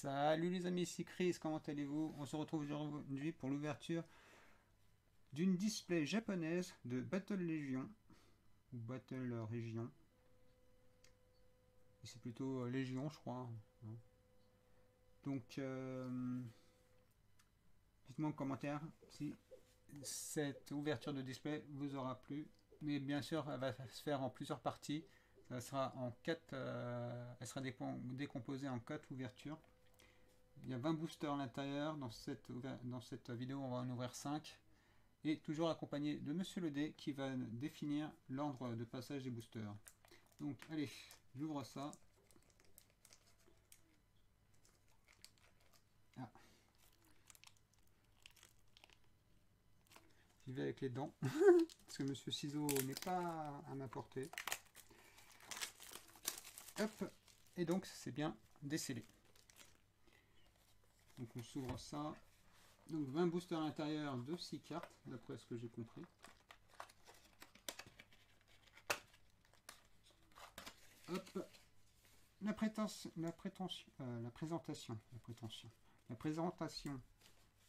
Salut les amis, ici Chris, comment allez-vous? On se retrouve aujourd'hui pour l'ouverture d'une display japonaise de Battle Legion, ou Battle Region. C'est plutôt Légion, je crois, hein. Donc, dites-moi en commentaire si cette ouverture de display vous aura plu. Mais bien sûr, elle va se faire en plusieurs parties. Ça sera en 4, elle sera décomposée en 4 ouvertures. Il y a 20 boosters à l'intérieur. Dans cette vidéo, on va en ouvrir 5. Et toujours accompagné de Monsieur le D qui va définir l'ordre de passage des boosters. Donc, allez, j'ouvre ça. Ah. J'y vais avec les dents. Parce que Monsieur Ciseau n'est pas à ma portée. Hop. Et donc, c'est bien décellé. Donc, on s'ouvre ça. Donc 20 boosters à l'intérieur de 6 cartes, d'après ce que j'ai compris. Hop. La présentation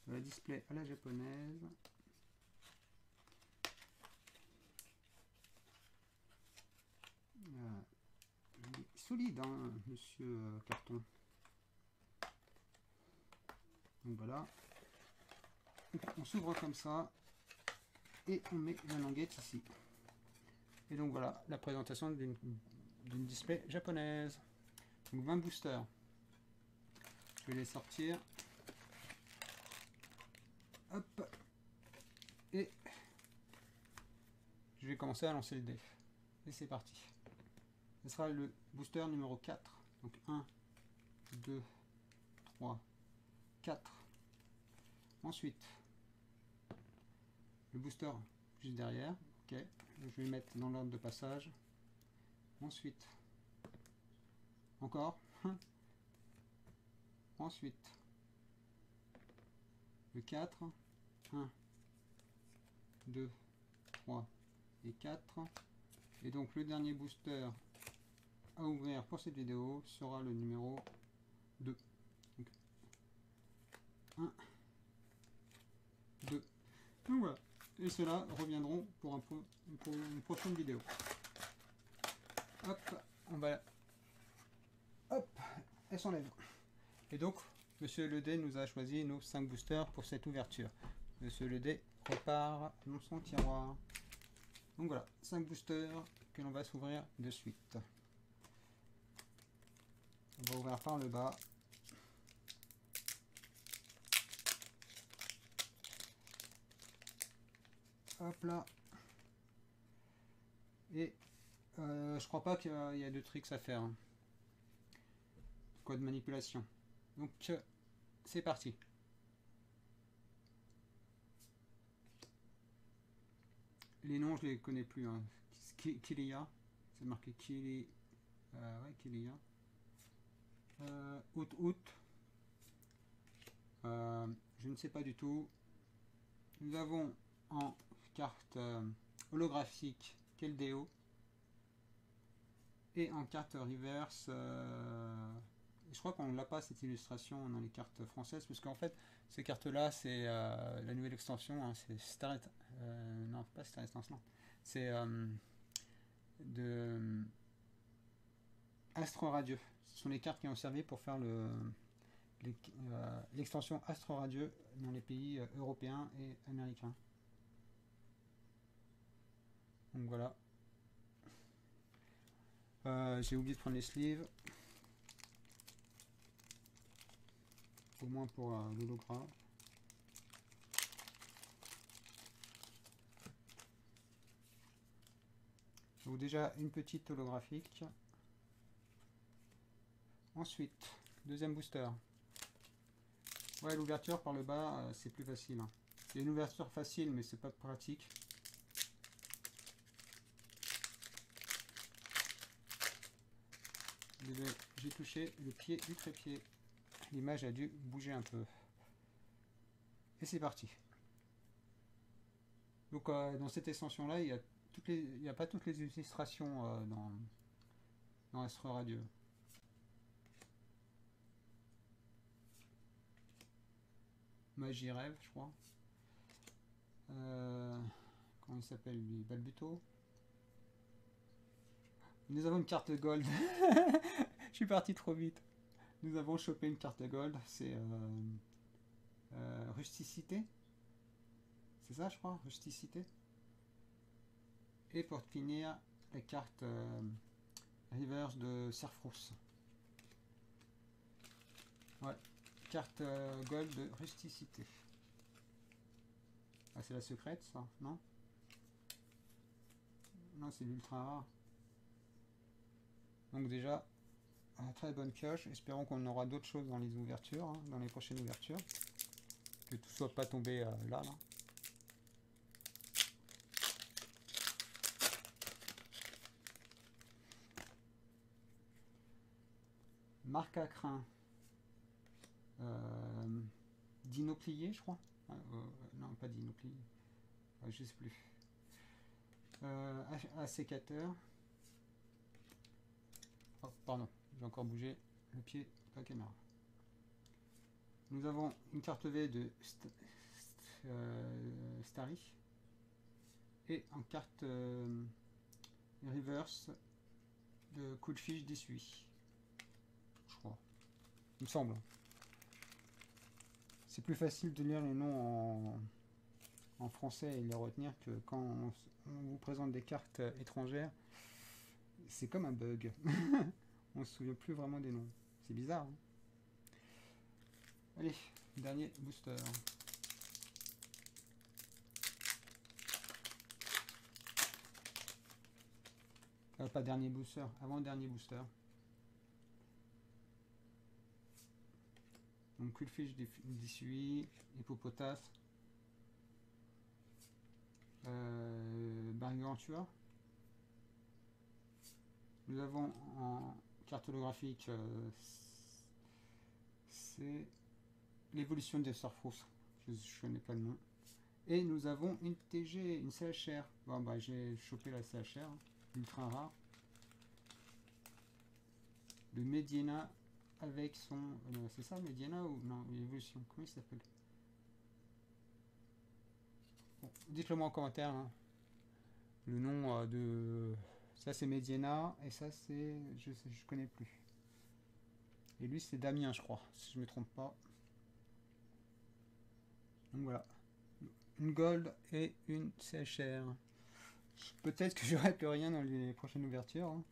de la display à la japonaise. Solide, hein, monsieur Carton. Donc voilà. On s'ouvre comme ça et on met la languette ici. Et donc voilà la présentation d'une display japonaise. Donc 20 boosters. Je vais les sortir. Hop. Et je vais commencer à lancer le dé. Et c'est parti. Ce sera le booster numéro 4. Donc 1, 2, 3, 4. Ensuite, le booster juste derrière. Ok. Je vais le mettre dans l'ordre de passage. Ensuite, encore. Ensuite, le 4. 1, 2, 3 et 4. Et donc le dernier booster à ouvrir pour cette vidéo sera le numéro 2. Donc, 1, 2. Donc voilà. Et ceux-là reviendront pour une prochaine vidéo. Hop, on va... Hop, elle s'enlève. Et donc, Monsieur le D nous a choisi nos 5 boosters pour cette ouverture. Monsieur le D repart dans son tiroir. Donc voilà, 5 boosters que l'on va s'ouvrir de suite. On va ouvrir par le bas. Hop là. Et je crois pas qu'il y a de tricks à faire. Hein. Code manipulation. Donc c'est parti. Les noms je les connais plus. Hein. Kilia. C'est marqué Kili. Ouais, Kilia. Out. Je ne sais pas du tout. Nous avons en carte holographique Keldeo et en carte reverse je crois qu'on n'a pas cette illustration dans les cartes françaises parce qu'en fait ces cartes là c'est la nouvelle extension, hein, c'est Star non pas Star Extension, c'est de Astro Radieux. Ce sont les cartes qui ont servi pour faire l'extension Astro Radieux dans les pays européens et américains. Donc voilà. J'ai oublié de prendre les sleeves. Au moins pour l'holographe. Donc déjà une petite holographique. Ensuite, deuxième booster. Ouais, l'ouverture par le bas, c'est plus facile. Hein. Il y a une ouverture facile, mais c'est pas pratique. J'ai touché le pied du trépied. L'image a dû bouger un peu. Et c'est parti. Donc dans cette extension là, il n'y a pas toutes les illustrations dans Astro Radieux. Magie Rêve, je crois. Comment il s'appelle lui? Balbuto. Nous avons une carte gold. Je suis parti trop vite. Nous avons chopé une carte gold. C'est Rusticité. C'est ça, je crois, Rusticité. Et pour finir, la carte reverse de Serfros. Ouais, carte gold de Rusticité. Ah, c'est la secrète, ça, non? Non, c'est l'ultra rare. Donc déjà, très bonne pioche. Espérons qu'on aura d'autres choses dans les ouvertures, hein, dans les prochaines ouvertures. Que tout soit pas tombé là. Marque à crin. Dinoplié, je crois. Non, pas dinoplié. Je sais plus. Assécateur. Oh, pardon, j'ai encore bougé le pied de la caméra. Nous avons une carte V de Starry et en carte reverse de coup de fiche d'essuie. Je crois. Il me semble. C'est plus facile de lire les noms en français et les retenir que quand on vous présente des cartes étrangères. C'est comme un bug. On ne se souvient plus vraiment des noms. C'est bizarre. Hein. Allez, dernier booster. Pas dernier booster, avant-dernier booster. Donc Culefiche d'essuie, Hippopotame, Gargantua. Nous avons en carte holographique, c'est l'évolution des Serfros. Je ne connais pas le nom. Et nous avons une TG, une CHR. Bon bah j'ai chopé la CHR, ultra rare. Le Mediena avec son... c'est ça Mediena ou non, l'évolution, comment il s'appelle? Bon, dites-le moi en commentaire. Hein. Le nom de... Ça c'est Mediena et ça c'est... Je connais plus. Et lui c'est Damien je crois, si je me trompe pas. Donc voilà. Une gold et une CHR. Peut-être que j'aurai plus rien dans les prochaines ouvertures. Hein.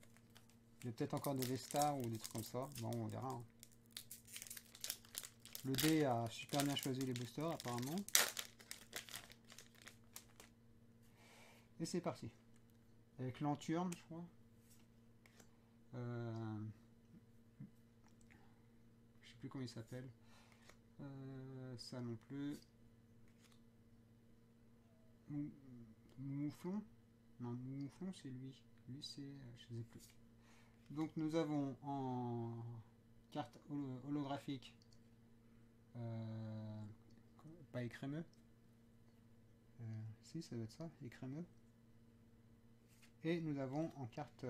Il y a peut-être encore des V-Stars ou des trucs comme ça. Bon, on verra. Hein. Le dé a super bien choisi les boosters apparemment. Et c'est parti. Avec Lanturne, je crois. Je sais plus comment il s'appelle. Ça non plus. Mouflon. Non, Mouflon c'est lui. Lui c'est... je sais plus. Donc nous avons en carte holographique pas écrémeux. Si, ça doit être ça, écrémeux. Et nous avons en carte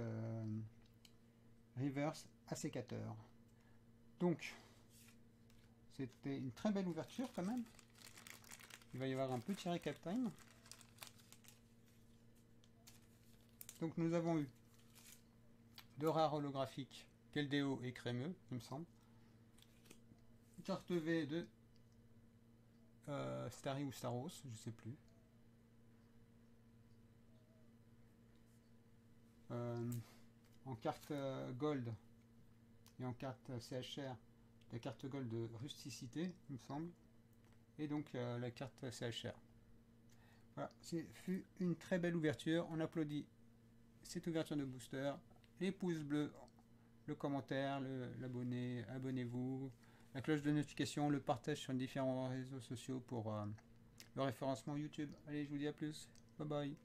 reverse assécateur. Donc, c'était une très belle ouverture quand même. Il va y avoir un petit recap time. Donc nous avons eu de rares holographiques, Keldeo et crémeux, il me semble. Carte V de Starry ou Staros, je sais plus. En carte gold et en carte CHR, la carte gold de rusticité, il me semble, et donc la carte CHR. Voilà, c'est fut une très belle ouverture. On applaudit cette ouverture de booster. Les pouces bleus, le commentaire, l'abonné, abonnez-vous, la cloche de notification, le partage sur différents réseaux sociaux pour le référencement YouTube. Allez, je vous dis à plus. Bye bye.